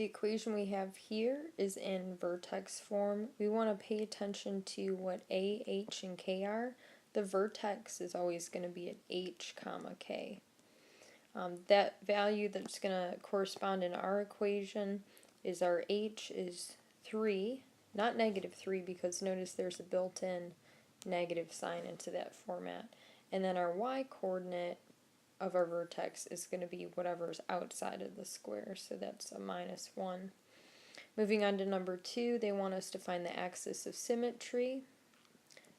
The equation we have here is in vertex form. We want to pay attention to what A, H, and K are. The vertex is always going to be at H, comma, K. That value that's going to correspond in our equation is our H is 3, not negative 3, because notice there's a built-in negative sign into that format. And then our Y coordinate of our vertex is going to be whatever's outside of the square, so that's a -1. Moving on to number 2, they want us to find the axis of symmetry.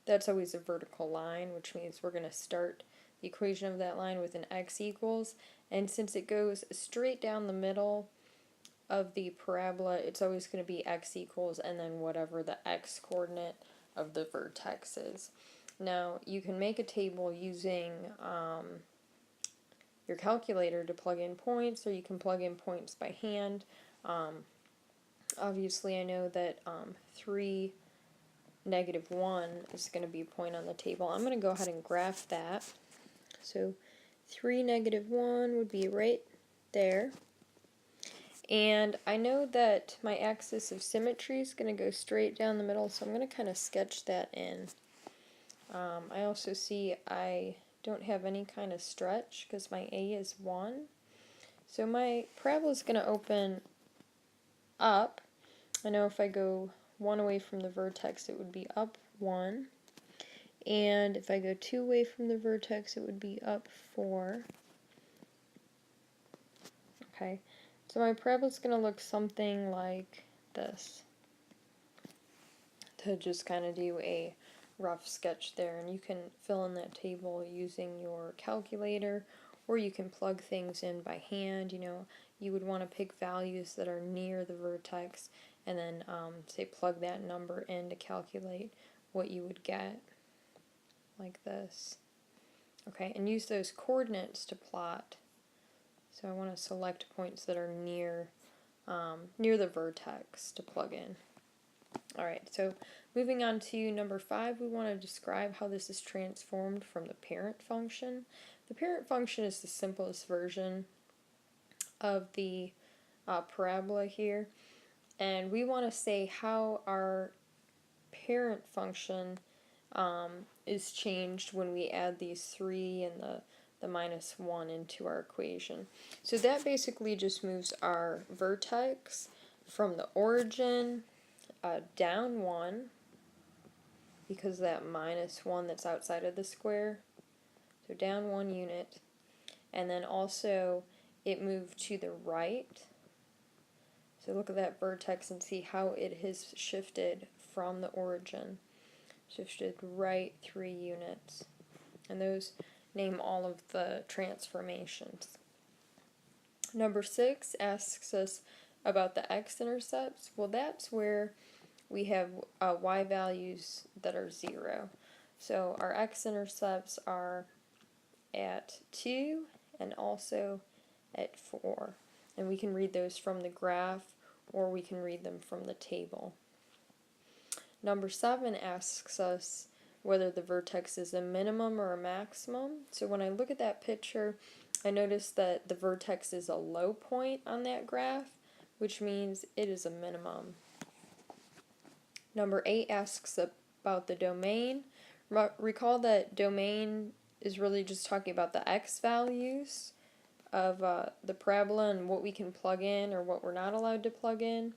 That's always a vertical line, which means we're going to start the equation of that line with an x equals, and since it goes straight down the middle of the parabola, it's always going to be x equals and then whatever the x coordinate of the vertex is. Now, you can make a table using your calculator to plug in points, or you can plug in points by hand. Obviously, I know that 3, -1 is going to be a point on the table. I'm going to go ahead and graph that. So 3, -1 would be right there. And I know that my axis of symmetry is going to go straight down the middle, so I'm going to kind of sketch that in. I also see I don't have any kind of stretch because my A is 1. So my parabola is going to open up. I know if I go 1 away from the vertex, it would be up 1. And if I go 2 away from the vertex, it would be up 4. Okay, so my parabola is going to look something like this, to just kind of do a rough sketch there. And you can fill in that table using your calculator, or you can plug things in by hand. You know, you would want to pick values that are near the vertex, and then say plug that number in to calculate what you would get, like this. Okay, and use those coordinates to plot. So I want to select points that are near the vertex to plug in. Alright, so moving on to number 5, we want to describe how this is transformed from the parent function. The parent function is the simplest version of the parabola here, and we want to say how our parent function is changed when we add these 3 and the -1 into our equation. So that basically just moves our vertex from the origin down 1, because that -1 that's outside of the square, so down 1 unit, and then also it moved to the right. So look at that vertex and see how it has shifted from the origin. Shifted right 3 units. And those name all of the transformations. Number 6 asks us about the x-intercepts. Well, that's where we have y values that are 0. So our x-intercepts are at 2 and also at 4. And we can read those from the graph, or we can read them from the table. Number 7 asks us whether the vertex is a minimum or a maximum. So when I look at that picture, I notice that the vertex is a low point on that graph, which means it is a minimum. Number 8 asks about the domain. Recall that domain is really just talking about the x values of the parabola and what we can plug in or what we're not allowed to plug in,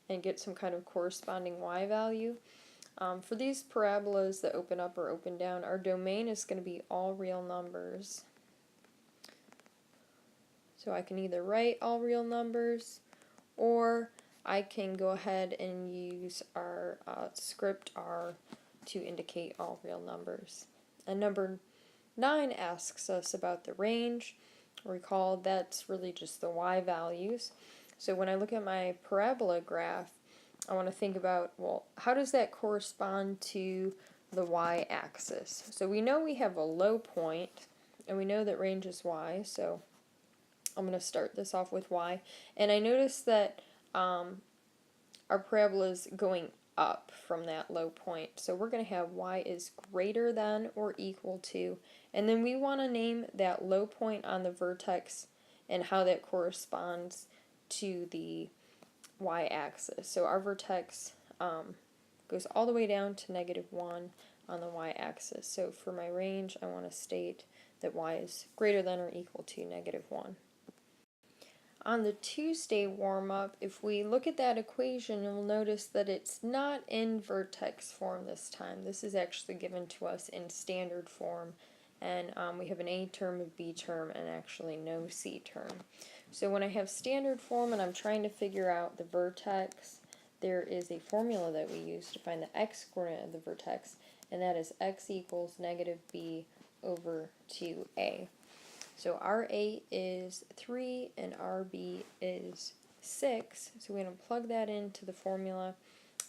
and get some kind of corresponding y value. For these parabolas that open up or open down, our domain is going to be all real numbers. So I can either write all real numbers, or I can go ahead and use our script R to indicate all real numbers. And number 9 asks us about the range. Recall that's really just the y values. So when I look at my parabola graph, I want to think about, well, how does that correspond to the y-axis? So we know we have a low point, and we know that range is y, so I'm going to start this off with y. And I notice that our parabola is going up from that low point. So we're going to have y is greater than or equal to, and then we want to name that low point on the vertex and how that corresponds to the y-axis. So our vertex goes all the way down to -1 on the y-axis. So for my range, I want to state that y is greater than or equal to -1. On the two-state warm-up, if we look at that equation, you'll notice that it's not in vertex form this time. This is actually given to us in standard form, and we have an A term, a B term, and actually no C term. So when I have standard form and I'm trying to figure out the vertex, there is a formula that we use to find the x-coordinate of the vertex, and that is x equals -b over 2a. So RA is 3 and RB is 6, so we're going to plug that into the formula.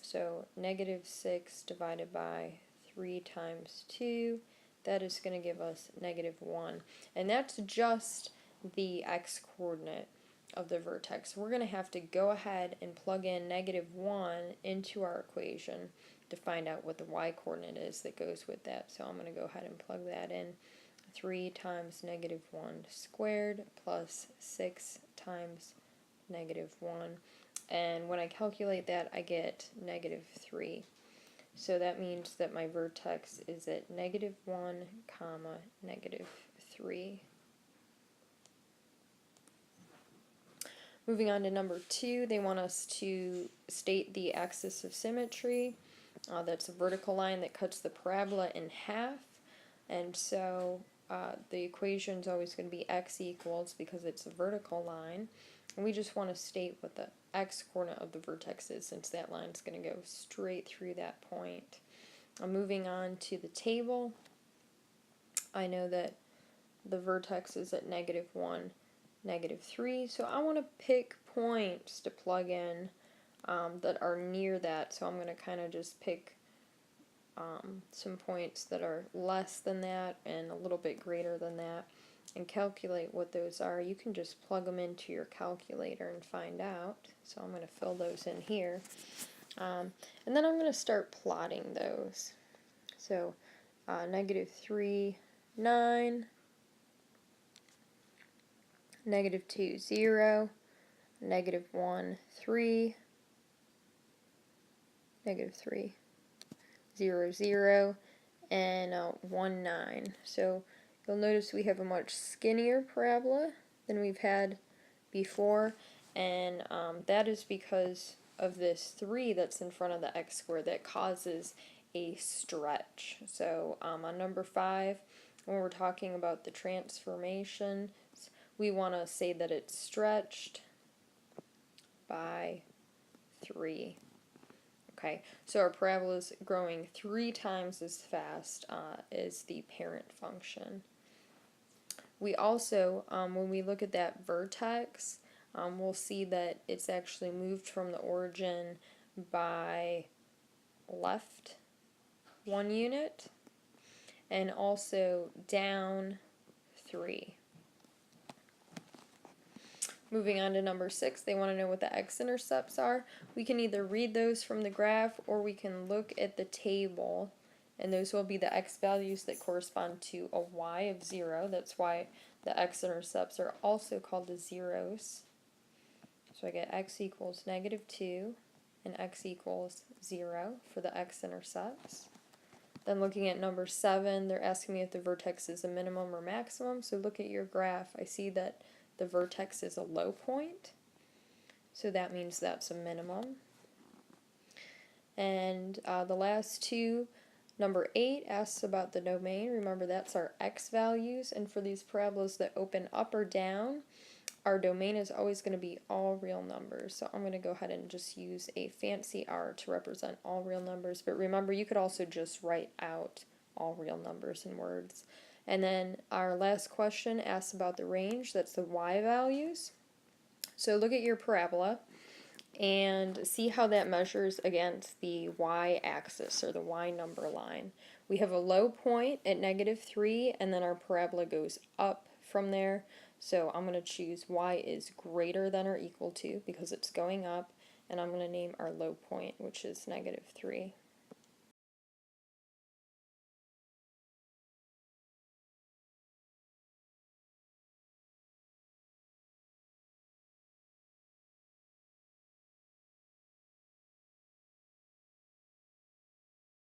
So -6 divided by 3 times 2, that is going to give us -1. And that's just the x-coordinate of the vertex. We're going to have to go ahead and plug in -1 into our equation to find out what the y-coordinate is that goes with that. So I'm going to go ahead and plug that in. 3 times -1 squared plus 6 times -1. And when I calculate that, I get -3. So that means that my vertex is at -1, comma, -3. Moving on to number 2, they want us to state the axis of symmetry. That's a vertical line that cuts the parabola in half. And so the equation is always going to be x equals, because it's a vertical line, and we just want to state what the x-coordinate of the vertex is, since that line is going to go straight through that point. Moving on to the table, I know that the vertex is at -1, -3, so I want to pick points to plug in that are near that, so I'm going to kind of just pick some points that are less than that and a little bit greater than that, and calculate what those are. You can just plug them into your calculator and find out. So I'm going to fill those in here. And then I'm going to start plotting those. So -3, 9, -2, 0, -1, 3, -3, 0, 0, and 1, 9. So you'll notice we have a much skinnier parabola than we've had before, and that is because of this 3 that's in front of the x squared that causes a stretch. So on number 5, when we're talking about the transformation, we want to say that it's stretched by 3. Okay, so our parabola is growing 3 times as fast as the parent function. We also, when we look at that vertex, we'll see that it's actually moved from the origin by left 1 unit, and also down 3. Moving on to number 6, they want to know what the x-intercepts are. We can either read those from the graph, or we can look at the table, and those will be the x values that correspond to a y of 0. That's why the x-intercepts are also called the zeros. So I get x equals -2 and x equals 0 for the x-intercepts. Then looking at number 7, they're asking me if the vertex is a minimum or maximum. So look at your graph. I see that the vertex is a low point, so that means that's a minimum. And the last two, number 8 asks about the domain. Remember, that's our x values, and for these parabolas that open up or down, our domain is always going to be all real numbers. So I'm going to go ahead and just use a fancy R to represent all real numbers, but remember, you could also just write out all real numbers in words. And then our last question asks about the range. That's the y values. So look at your parabola and see how that measures against the y-axis, or the y number line. We have a low point at -3, and then our parabola goes up from there. So I'm going to choose y is greater than or equal to, because it's going up, and I'm going to name our low point, which is -3.